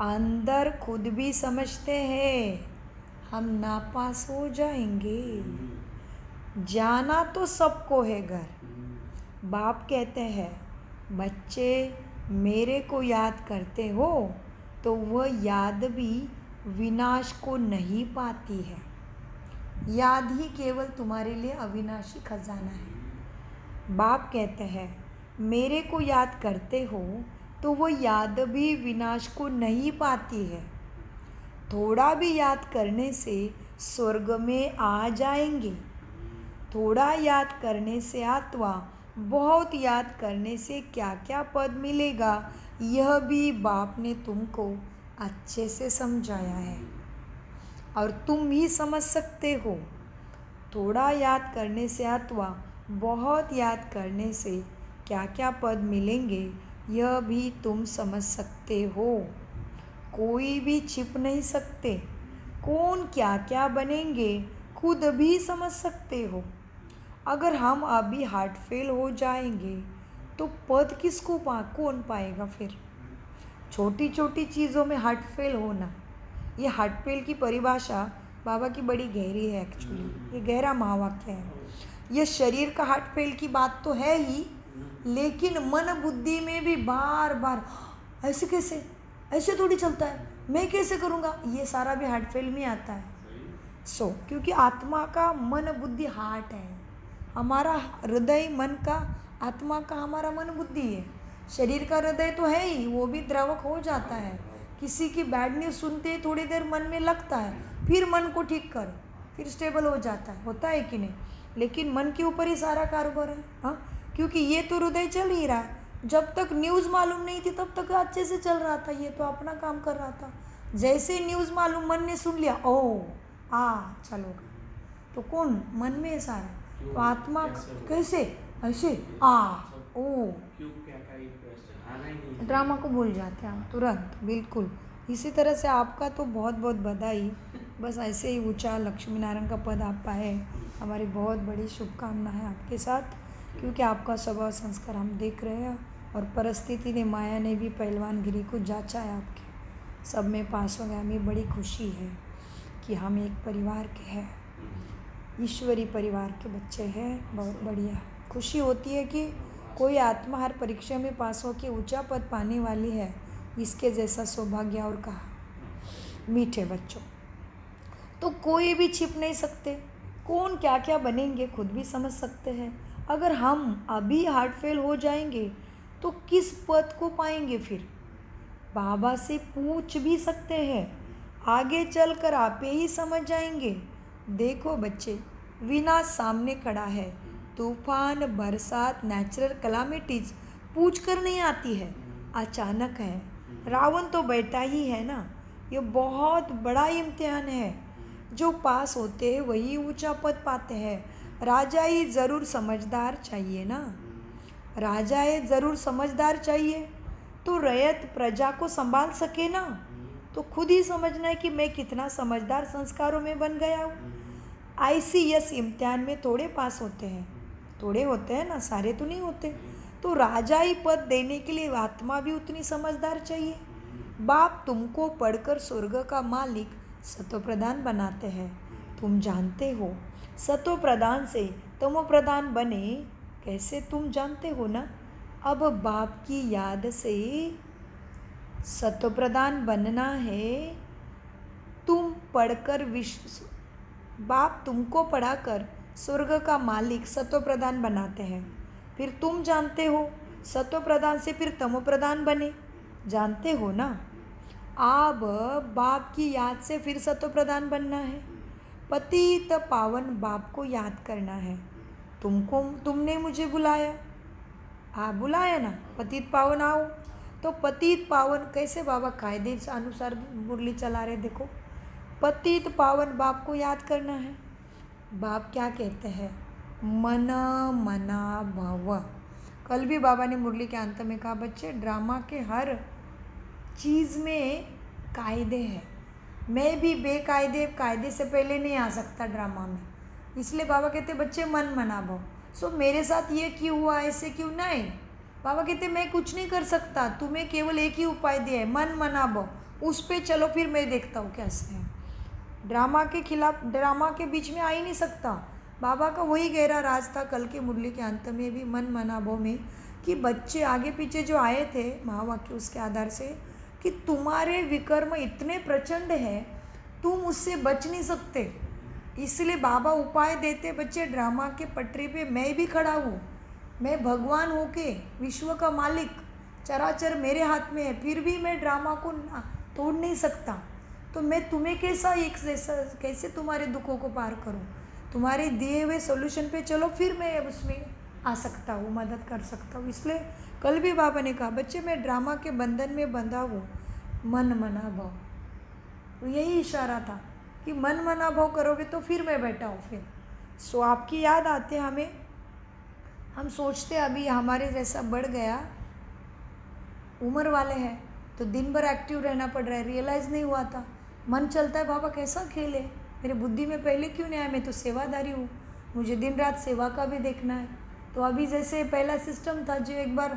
अंदर खुद भी समझते हैं हम नापास हो जाएंगे। जाना तो सबको है घर। बाप कहते हैं बच्चे मेरे को याद करते हो तो वह याद भी विनाश को नहीं पाती है। याद ही केवल तुम्हारे लिए अविनाशी खजाना है। बाप कहते हैं मेरे को याद करते हो तो वह याद भी विनाश को नहीं पाती है। थोड़ा भी याद करने से स्वर्ग में आ जाएंगे। थोड़ा याद करने से अथवा बहुत याद करने से क्या क्या पद मिलेगा, यह भी बाप ने तुमको अच्छे से समझाया है और तुम ही समझ सकते हो। थोड़ा याद करने से अथवा बहुत याद करने से क्या क्या पद मिलेंगे, यह भी तुम समझ सकते हो। कोई भी छिप नहीं सकते। कौन क्या क्या बनेंगे खुद भी समझ सकते हो। अगर हम अभी हार्ट फेल हो जाएंगे तो पद किसको कौन पाएगा? फिर छोटी छोटी चीज़ों में हार्ट फेल होना, ये हार्ट फेल की परिभाषा बाबा की बड़ी गहरी है। एक्चुअली ये गहरा महावाक्य है। यह शरीर का हार्ट फेल की बात तो है ही, लेकिन मन बुद्धि में भी बार बार ऐसे कैसे, ऐसे थोड़ी चलता है, मैं कैसे करूँगा, ये सारा भी हार्ट फेल में आता है। क्योंकि आत्मा का मन बुद्धि हार्ट है, हमारा हृदय मन का, आत्मा का हमारा मन बुद्धि है। शरीर का हृदय तो है ही, वो भी द्रावक हो जाता है। किसी की बैड न्यूज़ सुनते ही थोड़ी देर मन में लगता है, फिर मन को ठीक करो, फिर स्टेबल हो जाता है। होता है कि नहीं? लेकिन मन के ऊपर ही सारा कारोबार है। हाँ, क्योंकि ये तो हृदय चल ही रहा है। जब तक न्यूज़ मालूम नहीं थी तब तक अच्छे से चल रहा था, ये तो अपना काम कर रहा था। जैसे न्यूज़ मालूम, मन ने सुन लिया, ओ चलो, तो कौन? मन में है सारा। तो आत्मा कैसे ऐसे ड्रामा को भूल जाते हैं हम तुरंत, बिल्कुल। इसी तरह से आपका तो बहुत बहुत बधाई। बस ऐसे ही ऊंचा लक्ष्मी नारायण का पद आप पाए, हमारी बहुत बड़ी शुभकामना है आपके साथ, क्योंकि आपका स्वभाव संस्कार हम देख रहे हैं और परिस्थिति ने, माया ने भी पहलवानगिरी को जांचा है आपके। सब में पास हो गया। हमें बड़ी खुशी है कि हम एक परिवार के हैं, ईश्वरी परिवार के बच्चे हैं। बहुत बढ़िया खुशी होती है कि कोई आत्मा हर परीक्षा में पास हो के ऊंचा पद पाने वाली है। इसके जैसा सौभाग्य और कहा। मीठे बच्चों, तो कोई भी छिप नहीं सकते। कौन क्या क्या बनेंगे खुद भी समझ सकते हैं। अगर हम अभी हार्ट फेल हो जाएंगे तो किस पद को पाएंगे? फिर बाबा से पूछ भी सकते हैं, आगे चलकर आप ही समझ जाएंगे। देखो बच्चे, विनाश सामने खड़ा है। तूफान, बरसात, नेचुरल कैलामिटीज पूछ कर नहीं आती है, अचानक है। रावण तो बैठा ही है ना। ये बहुत बड़ा इम्तिहान है। जो पास होते हैं वही ऊंचा पद पाते हैं। राजा ही ज़रूर समझदार चाहिए ना, राजा है ज़रूर समझदार चाहिए, तो रैयत प्रजा को संभाल सके ना। तो खुद ही समझना है कि मैं कितना समझदार संस्कारों में बन गया हूँ। ICS इम्तिहान में थोड़े पास होते हैं, थोड़े होते हैं ना, सारे तो नहीं होते। तो राजा ही पद देने के लिए आत्मा भी उतनी समझदार चाहिए। बाप तुमको पढ़कर स्वर्ग का मालिक सतो प्रधान बनाते हैं। तुम जानते हो सतो प्रधान से तमो प्रधान बने कैसे, तुम जानते हो ना। अब बाप की याद से सतो प्रधान बनना है। तुम पढ़कर बाप तुमको पढ़ाकर स्वर्ग का मालिक सतो प्रधान बनाते हैं। फिर तुम जानते हो सतो प्रधान से फिर तमो प्रधान बने, जानते हो ना। अब बाप की याद से फिर सतो प्रधान बनना है। पतित पावन बाप को याद करना है। तुमने मुझे बुलाया, बुलाया ना, पतित पावन आओ। तो पतित पावन कैसे बाबा कायदे अनुसार मुरली चला रहे, देखो। पतित पावन बाप को याद करना है। बाप क्या कहते हैं, मन मना भव। कल भी बाबा ने मुरली के अंत में कहा, बच्चे ड्रामा के हर चीज़ में कायदे हैं। मैं भी कायदे से पहले नहीं आ सकता ड्रामा में। इसलिए बाबा कहते बच्चे मन मना भव। सो मेरे साथ ये क्यों हुआ, ऐसे क्यों, नहीं। बाबा कहते मैं कुछ नहीं कर सकता, तुम्हें केवल एक ही उपाय दिया है, मन मना भव। उस पर चलो, फिर मैं देखता हूँ कैसे है। ड्रामा के खिलाफ, ड्रामा के बीच में आ ही नहीं सकता। बाबा का वही गहरा राज था कल के मुरली के अंत में भी, मन मना भव में, कि बच्चे आगे पीछे जो आए थे महावाक्य उसके आधार से, कि तुम्हारे विकर्म इतने प्रचंड हैं, तुम उससे बच नहीं सकते। इसलिए बाबा उपाय देते, बच्चे ड्रामा के पटरी पे मैं भी खड़ा हूँ, मैं भगवान होके विश्व का मालिक, चराचर मेरे हाथ में है, फिर भी मैं ड्रामा को तोड़ नहीं सकता। तो मैं तुम्हें कैसे तुम्हारे दुखों को पार करूँ, तुम्हारे दिए हुए सोल्यूशन पे चलो, फिर मैं उसमें आ सकता हूँ, मदद कर सकता हूँ। इसलिए कल भी बाबा ने कहा, बच्चे मैं ड्रामा के बंधन में बंधा हूँ, मन मना भव। तो यही इशारा था कि मन मना भव करोगे तो फिर मैं बैठा हूँ। फिर सो आपकी याद आते हमें, हम सोचते अभी हमारे जैसा बढ़ गया, उम्र वाले हैं तो दिन भर एक्टिव रहना पड़ रहा है, रियलाइज़ नहीं हुआ था। मन चलता है बाबा कैसा खेले, मेरे बुद्धि में पहले क्यों नहीं आया, मैं तो सेवादारी हूँ, मुझे दिन रात सेवा का भी देखना है। तो अभी जैसे पहला सिस्टम था, जो एक बार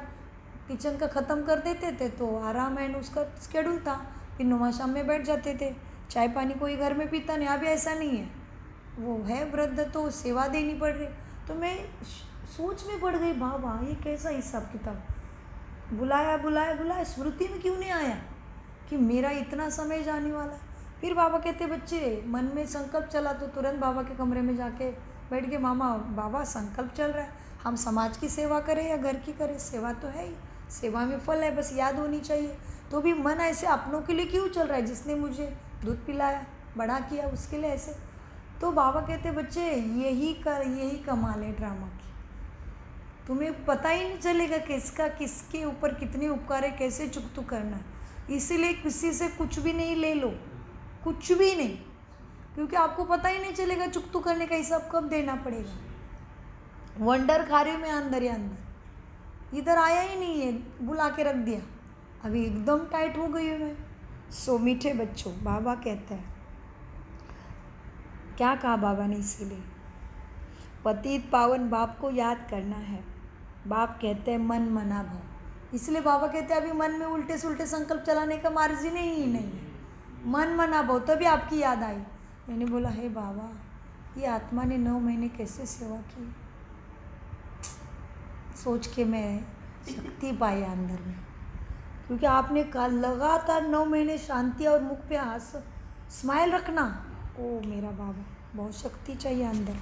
किचन का ख़त्म कर देते थे तो आराम है, उसका स्केड्यूल था, फिर नुमा शाम में बैठ जाते थे, चाय पानी कोई घर में पीता नहीं। अभी ऐसा नहीं है, वो है वृद्ध तो सेवा देनी पड़ रही। तो मैं सोच में पड़ गई, बाबा ये कैसा हिसाब किताब, बुलाया, स्मृति में क्यों नहीं आया कि मेरा इतना समय जाने वाला है। फिर बाबा कहते बच्चे मन में संकल्प चला, तो तुरंत बाबा के कमरे में जाके बैठ के, मामा बाबा संकल्प चल रहा है, हम समाज की सेवा करें या घर की करें, सेवा तो है ही, सेवा में फल है, बस याद होनी चाहिए। तो भी मन ऐसे अपनों के लिए क्यों चल रहा है, जिसने मुझे दूध पिलाया बड़ा किया उसके लिए ऐसे। तो बाबा कहते बच्चे यही कमाल है ड्रामा की, तुम्हें पता ही नहीं चलेगा किसका किसके ऊपर कितने उपकार है, कैसे चुकतू करना है। इसीलिए किसी से कुछ भी नहीं ले लो, कुछ भी नहीं, क्योंकि आपको पता ही नहीं चलेगा चुकतू करने का हिसाब कब देना पड़ेगा। वंडर खा रही हूँ मैं अंदर ही अंदर, इधर आया ही नहीं है, बुला के रख दिया, अभी एकदम टाइट हो गई हूँ मैं। सो मीठे बच्चों, बाबा कहते हैं, क्या कहा बाबा ने, इसीलिए पतित पावन बाप को याद करना है। बाप कहते हैं मन मना भव, इसलिए बाबा कहते हैं अभी मन में उल्टे सुल्टे संकल्प चलाने का मार्जिन ही नहीं है, मन मना भव। तभी आपकी याद आई, मैंने बोला हे बाबा, ये आत्मा ने 9 महीने कैसे सेवा की, सोच के मैं शक्ति पाई अंदर में, क्योंकि आपने लगातार 9 महीने शांति और मुख पे स्माइल रखना, ओ मेरा बाबा, बहुत शक्ति चाहिए अंदर।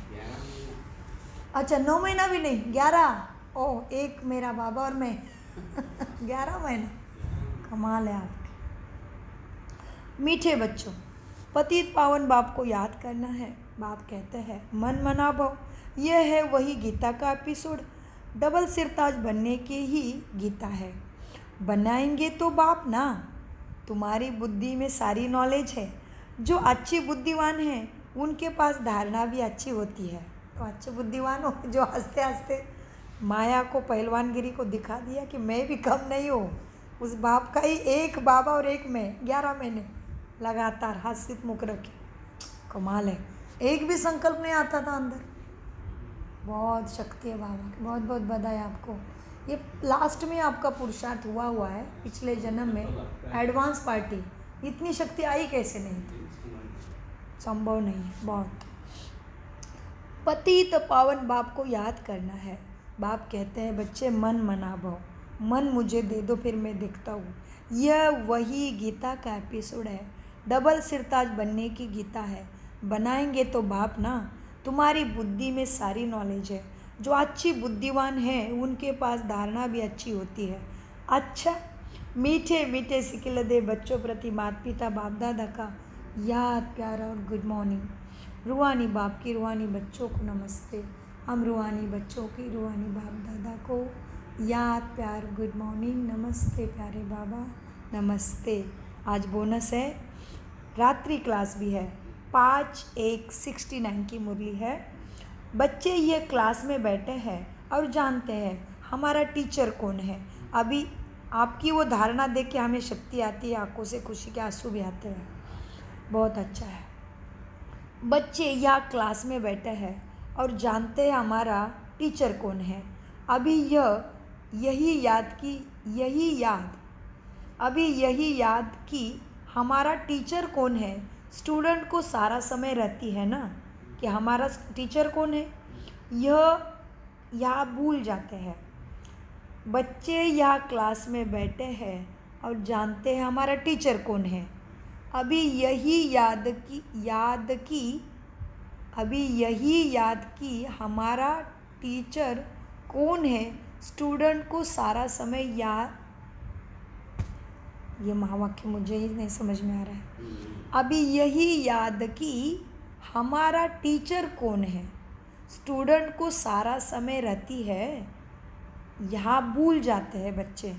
अच्छा 9 महीना भी नहीं, 11, ओ एक मेरा बाबा और मैं 11 महीना, कमाल है आपकी। मीठे बच्चों, पतित पावन बाप को याद करना है। बाप कहते हैं मन मना भव, यह है वही गीता का एपिसोड, डबल सिरताज बनने की ही गीता है। बनाएंगे तो बाप ना, तुम्हारी बुद्धि में सारी नॉलेज है, जो अच्छी बुद्धिमान है उनके पास धारणा भी अच्छी होती है। तो अच्छे बुद्धिमान हो जो हंसते हंसते माया को, पहलवानगिरी को दिखा दिया कि मैं भी कम नहीं हूँ। उस बाप का ही एक बाबा और एक मैं, 11 महीने लगातार हास्यित मुख रखे। कमाल है, एक भी संकल्प नहीं आता था अंदर। बहुत शक्ति है बाबा की, बहुत बहुत बधाई आपको। ये लास्ट में आपका पुरुषार्थ हुआ है, पिछले जन्म में एडवांस पार्टी। इतनी शक्ति आई कैसे नहीं थी, संभव नहीं है। बहुत पतित पावन बाप को याद करना है। बाप कहते हैं बच्चे मन मना भव, मन मुझे दे दो फिर मैं देखता हूँ। यह वही गीता का एपिसोड है, डबल सिरताज बनने की गीता है। बनाएंगे तो बाप ना, तुम्हारी बुद्धि में सारी नॉलेज है। जो अच्छी बुद्धिमान है उनके पास धारणा भी अच्छी होती है। अच्छा, मीठे मीठे सिकिल दे बच्चों प्रति माता पिता बाप दादा का याद प्यार और गुड मॉर्निंग। रूहानी बाप की रूहानी बच्चों को नमस्ते। हम रूहानी बच्चों की रूहानी बाप दादा को याद प्यार गुड मॉर्निंग, नमस्ते प्यारे बाबा, नमस्ते। आज बोनस है, रात्रि क्लास भी है। 5/1/69 की मुरली है। बच्चे ये क्लास में बैठे हैं और जानते हैं हमारा टीचर कौन है। अभी आपकी वो धारणा देख के हमें शक्ति आती है, आंखों से खुशी के आंसू भी आते हैं। बहुत अच्छा है। बच्चे यहाँ क्लास में बैठे हैं और जानते हैं हमारा टीचर कौन है। अभी यही याद कि हमारा टीचर कौन है। स्टूडेंट को सारा समय रहती है ना कि हमारा टीचर कौन है, यह भूल जाते हैं। बच्चे यहाँ क्लास में बैठे हैं और जानते हैं हमारा टीचर कौन है। अभी यही याद की हमारा टीचर कौन है। स्टूडेंट को सारा समय याद, ये महावाक्य मुझे ही नहीं समझ में आ रहा है। अभी यही याद कि हमारा टीचर कौन है। स्टूडेंट को सारा समय रहती है, यहाँ भूल जाते हैं बच्चे।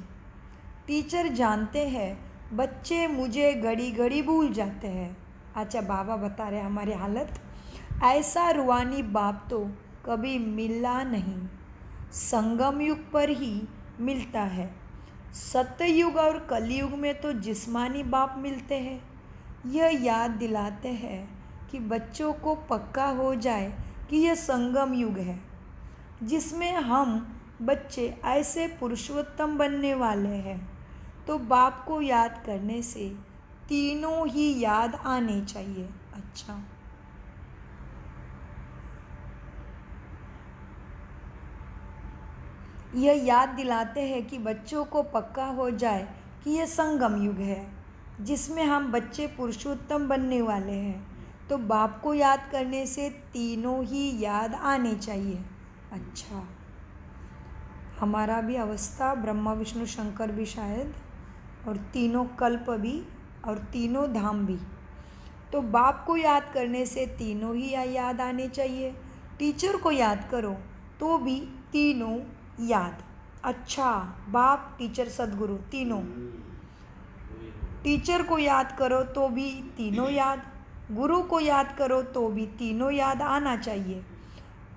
टीचर जानते हैं, बच्चे मुझे घड़ी घड़ी भूल जाते हैं। अच्छा, बाबा बता रहे हमारी हालत। ऐसा रूहानी बाप तो कभी मिला नहीं, संगम युग पर ही मिलता है। सत्ययुग और कलयुग में तो जिस्मानी बाप मिलते हैं। यह याद दिलाते हैं कि बच्चों को पक्का हो जाए कि यह संगम युग है जिसमें हम बच्चे ऐसे पुरुषोत्तम बनने वाले हैं। तो बाप को याद करने से तीनों ही याद आने चाहिए। अच्छा, यह याद दिलाते हैं कि बच्चों को पक्का हो जाए कि यह संगम युग है जिसमें हम बच्चे पुरुषोत्तम बनने वाले हैं। तो बाप को याद करने से तीनों ही याद आने चाहिए। अच्छा, हमारा भी अवस्था ब्रह्मा विष्णु शंकर भी शायद, और तीनों कल्प भी और तीनों धाम भी। तो बाप को याद करने से तीनों ही याद आने चाहिए। टीचर को याद करो तो भी तीनों याद। अच्छा, बाप टीचर सदगुरु तीनों। टीचर को याद करो तो भी तीनों याद, गुरु को याद करो तो भी तीनों याद आना चाहिए।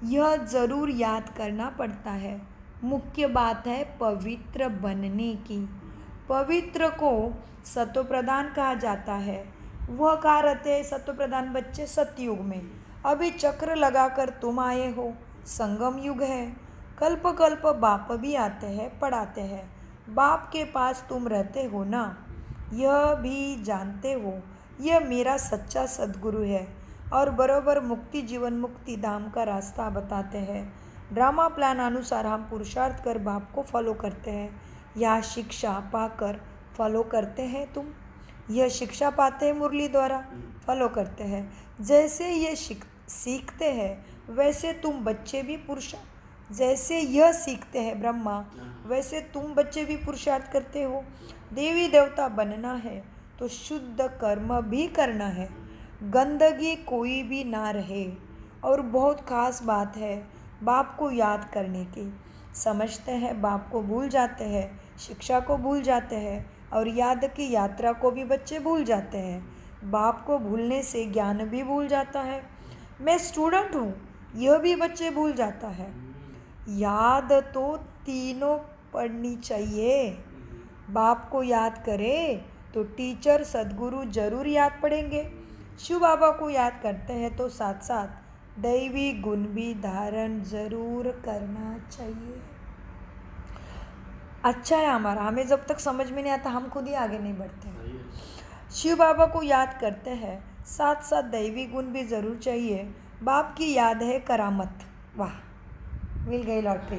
यह ज़रूर याद करना पड़ता है। मुख्य बात है पवित्र बनने की। पवित्र को सत्व प्रदान कहा जाता है। वह कहाँ रहते हैं सत्व प्रदान बच्चे? सतयुग में। अभी चक्र लगाकर तुम आए हो, संगम युग है। कल्प कल्प बाप भी आते हैं, पढ़ाते हैं। बाप के पास तुम रहते हो ना, यह भी जानते हो यह मेरा सच्चा सद्गुरु है और बरोबर मुक्ति जीवन मुक्ति धाम का रास्ता बताते हैं। ड्रामा प्लान अनुसार हम पुरुषार्थ कर बाप को फॉलो करते हैं। यह शिक्षा पाकर फॉलो करते हैं। तुम यह शिक्षा पाते हैं मुरली द्वारा, फॉलो करते हैं। जैसे ये सीखते हैं वैसे तुम बच्चे भी जैसे यह सीखते हैं ब्रह्मा, वैसे तुम बच्चे भी पुरुषार्थ करते हो। देवी देवता बनना है तो शुद्ध कर्म भी करना है, गंदगी कोई भी ना रहे। और बहुत ख़ास बात है बाप को याद करने की। समझते हैं बाप को भूल जाते हैं, शिक्षा को भूल जाते हैं और याद की यात्रा को भी बच्चे भूल जाते हैं। बाप को भूलने से ज्ञान भी भूल जाता है। मैं स्टूडेंट हूँ यह भी बच्चे भूल जाता है। याद तो तीनों पढ़नी चाहिए। बाप को याद करे तो टीचर सद्गुरु जरूर याद पड़ेंगे। शिव बाबा को याद करते हैं तो साथ साथ दैवी गुण भी धारण जरूर करना चाहिए। अच्छा है हमारा, हमें जब तक समझ में नहीं आता हम खुद ही आगे नहीं बढ़ते। शिव बाबा को याद करते हैं साथ साथ दैवी गुण भी ज़रूर चाहिए। बाप की याद है करामत। वाह, मिल गई लॉटरी।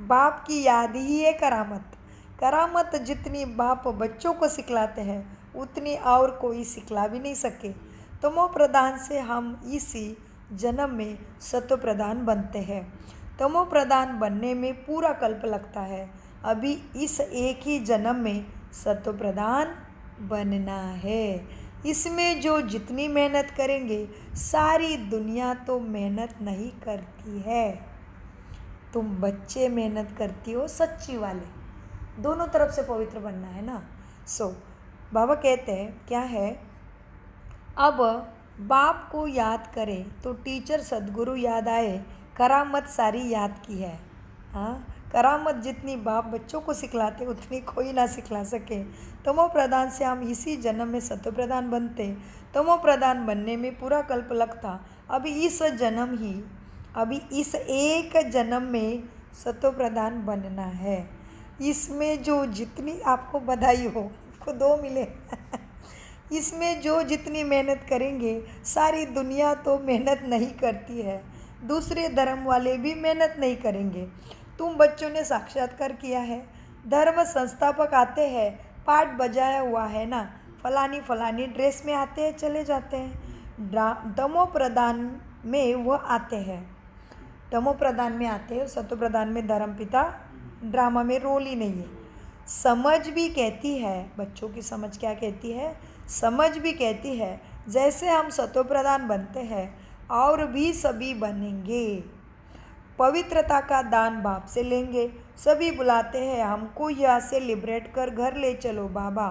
बाप की याद ही है करामत। करामत जितनी बाप बच्चों को सिखलाते हैं उतनी और कोई सिखला भी नहीं सके। तमो प्रधान से हम इसी जन्म में सत्व प्रधान बनते हैं। तमो प्रधान बनने में पूरा कल्प लगता है। अभी इस एक ही जन्म में सत्व प्रधान बनना है। इसमें जो जितनी मेहनत करेंगे, सारी दुनिया तो मेहनत नहीं करती है। तुम बच्चे मेहनत करती हो सच्ची वाले, दोनों तरफ से पवित्र बनना है ना। बाबा कहते हैं क्या है, अब बाप को याद करें तो टीचर सद्गुरु याद आए। करामत सारी याद की है। हाँ, करामत जितनी बाप बच्चों को सिखलाते उतनी कोई ना सिखला सके। तमो प्रधान से हम इसी जन्म में सत्व प्रधान बनते। तमो प्रधान बनने में पूरा कल्प लगता। अभी इस एक जन्म में सत्व प्रधान बनना है। इसमें जो जितनी, आपको बधाई हो, आपको 2 मिले इसमें जो जितनी मेहनत करेंगे, सारी दुनिया तो मेहनत नहीं करती है। दूसरे धर्म वाले भी मेहनत नहीं करेंगे। तुम बच्चों ने साक्षात्कार किया है। धर्म संस्थापक आते हैं, पाठ बजाया हुआ है ना, फलानी फलानी ड्रेस में आते हैं, चले जाते हैं। तमो प्रधान में वह आते हैं, तमो प्रधान में आते हैं, सत्व प्रधान में धर्म पिता ड्रामा में रोल ही नहीं है। समझ भी कहती है, बच्चों की समझ क्या कहती है, समझ भी कहती है जैसे हम सत्व प्रधान बनते हैं और भी सभी बनेंगे। पवित्रता का दान बाप से लेंगे। सभी बुलाते हैं हमको यहाँ से लिबरेट कर घर ले चलो बाबा,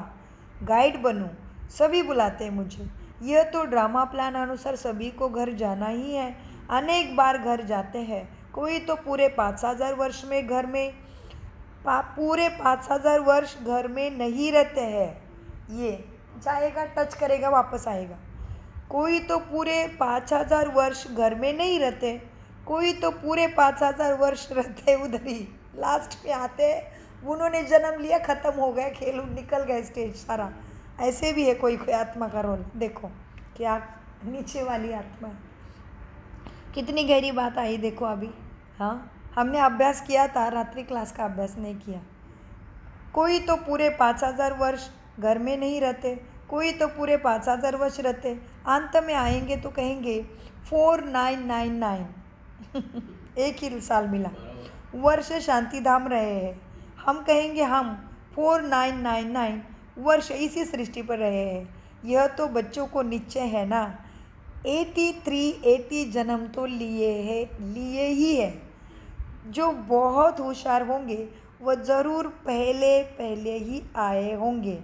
गाइड बनो। सभी बुलाते हैं मुझे। यह तो ड्रामा प्लान अनुसार सभी को घर जाना ही है। अनेक बार घर जाते हैं। कोई तो पूरे 5,000 वर्ष में घर में पूरे 5,000 वर्ष घर में नहीं रहते हैं। ये जाएगा, टच करेगा, वापस आएगा। कोई तो पूरे 5,000 वर्ष घर में नहीं रहते, कोई तो पूरे 5,000 वर्ष रहते उधर ही, लास्ट में आते उन्होंने जन्म लिया, ख़त्म हो गया, खेल निकल गए स्टेज सारा। ऐसे भी है कोई कोई आत्मा का रोल। देखो क्या नीचे वाली आत्मा है, कितनी गहरी बात आई देखो अभी। हाँ, हमने अभ्यास किया था, रात्रि क्लास का अभ्यास नहीं किया। कोई तो पूरे 5,000 वर्ष घर में नहीं रहते, कोई तो पूरे 5,000 वर्ष रहते, अंत में आएंगे तो कहेंगे 4999 एक ही साल मिला, वर्ष शांति धाम रहे हैं। हम कहेंगे हम 4999 वर्ष इसी सृष्टि पर रहे हैं। यह तो बच्चों को निश्चय है ना, 80 जन्म तो लिए ही है। जो बहुत होशियार होंगे वह ज़रूर पहले ही आए होंगे।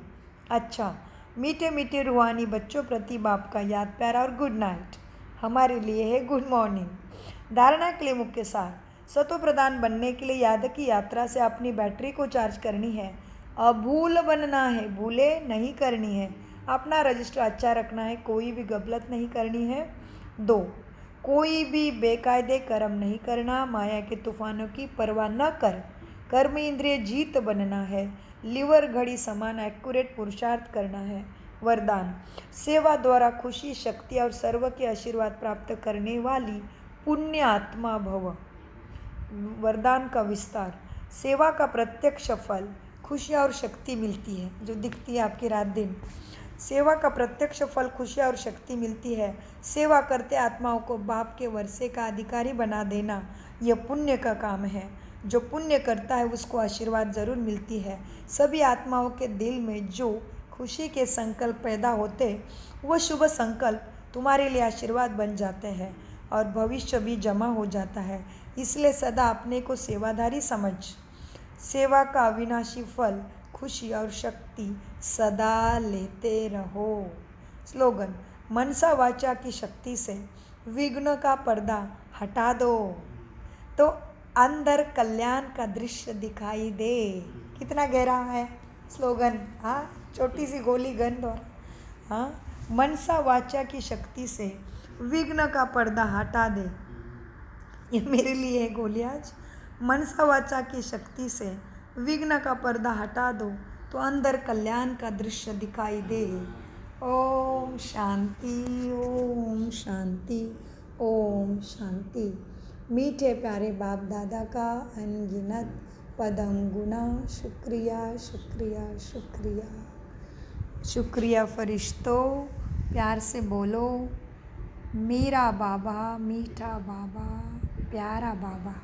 अच्छा, मीठे मीठे रूहानी बच्चों प्रति बाप का याद प्यारा और गुड नाइट हमारे लिए है गुड मॉर्निंग। धारणा के लिए मुख्य सार, सत्व प्रधान बनने के लिए याद की यात्रा से अपनी बैटरी को चार्ज करनी है। अभूल बनना है, भूले नहीं करनी है। अपना रजिस्टर अच्छा रखना है, कोई भी गलत नहीं करनी है। 2, कोई भी बेकायदे कर्म नहीं करना। माया के तूफानों की परवाह न कर कर्म इंद्रिय जीत बनना है। लिवर घड़ी समान एक्यूरेट पुरुषार्थ करना है। वरदान, सेवा द्वारा खुशी, शक्ति और सर्व के आशीर्वाद प्राप्त करने वाली पुण्य आत्मा भव। वरदान का विस्तार, सेवा का प्रत्यक्ष फल खुशियाँ और शक्ति मिलती है, जो दिखती है आपकी रात दिन। सेवा का प्रत्यक्ष फल खुशियाँ और शक्ति मिलती है। सेवा करते आत्माओं को बाप के वर्षे का अधिकारी बना देना, यह पुण्य का काम है। जो पुण्य करता है उसको आशीर्वाद ज़रूर मिलती है। सभी आत्माओं के दिल में जो खुशी के संकल्प पैदा होते, वो शुभ संकल्प तुम्हारे लिए आशीर्वाद बन जाते हैं और भविष्य भी जमा हो जाता है। इसलिए सदा अपने को सेवाधारी समझ। सेवा का अविनाशी फल खुशी और शक्ति सदा लेते रहो। स्लोगन, मनसा वाचा की शक्ति से विघ्न का पर्दा हटा दो तो अंदर कल्याण का दृश्य दिखाई दे। कितना गहरा है स्लोगन। हाँ, छोटी सी गोली गन और हाँ, मनसा वाचा की शक्ति से विघ्न का पर्दा हटा दे। ये मेरे लिए है गोली आज। मनसा वाचा की शक्ति से विघ्न का पर्दा हटा दो तो अंदर कल्याण का दृश्य दिखाई दे। ओम शांति, ओम शांति, ओम शांति। मीठे प्यारे बाप दादा का अनगिनत पदम गुना शुक्रिया, शुक्रिया, शुक्रिया। शुक्रिया फरिश्तों, प्यार से बोलो, मेरा बाबा, मीठा बाबा, प्यारा बाबा।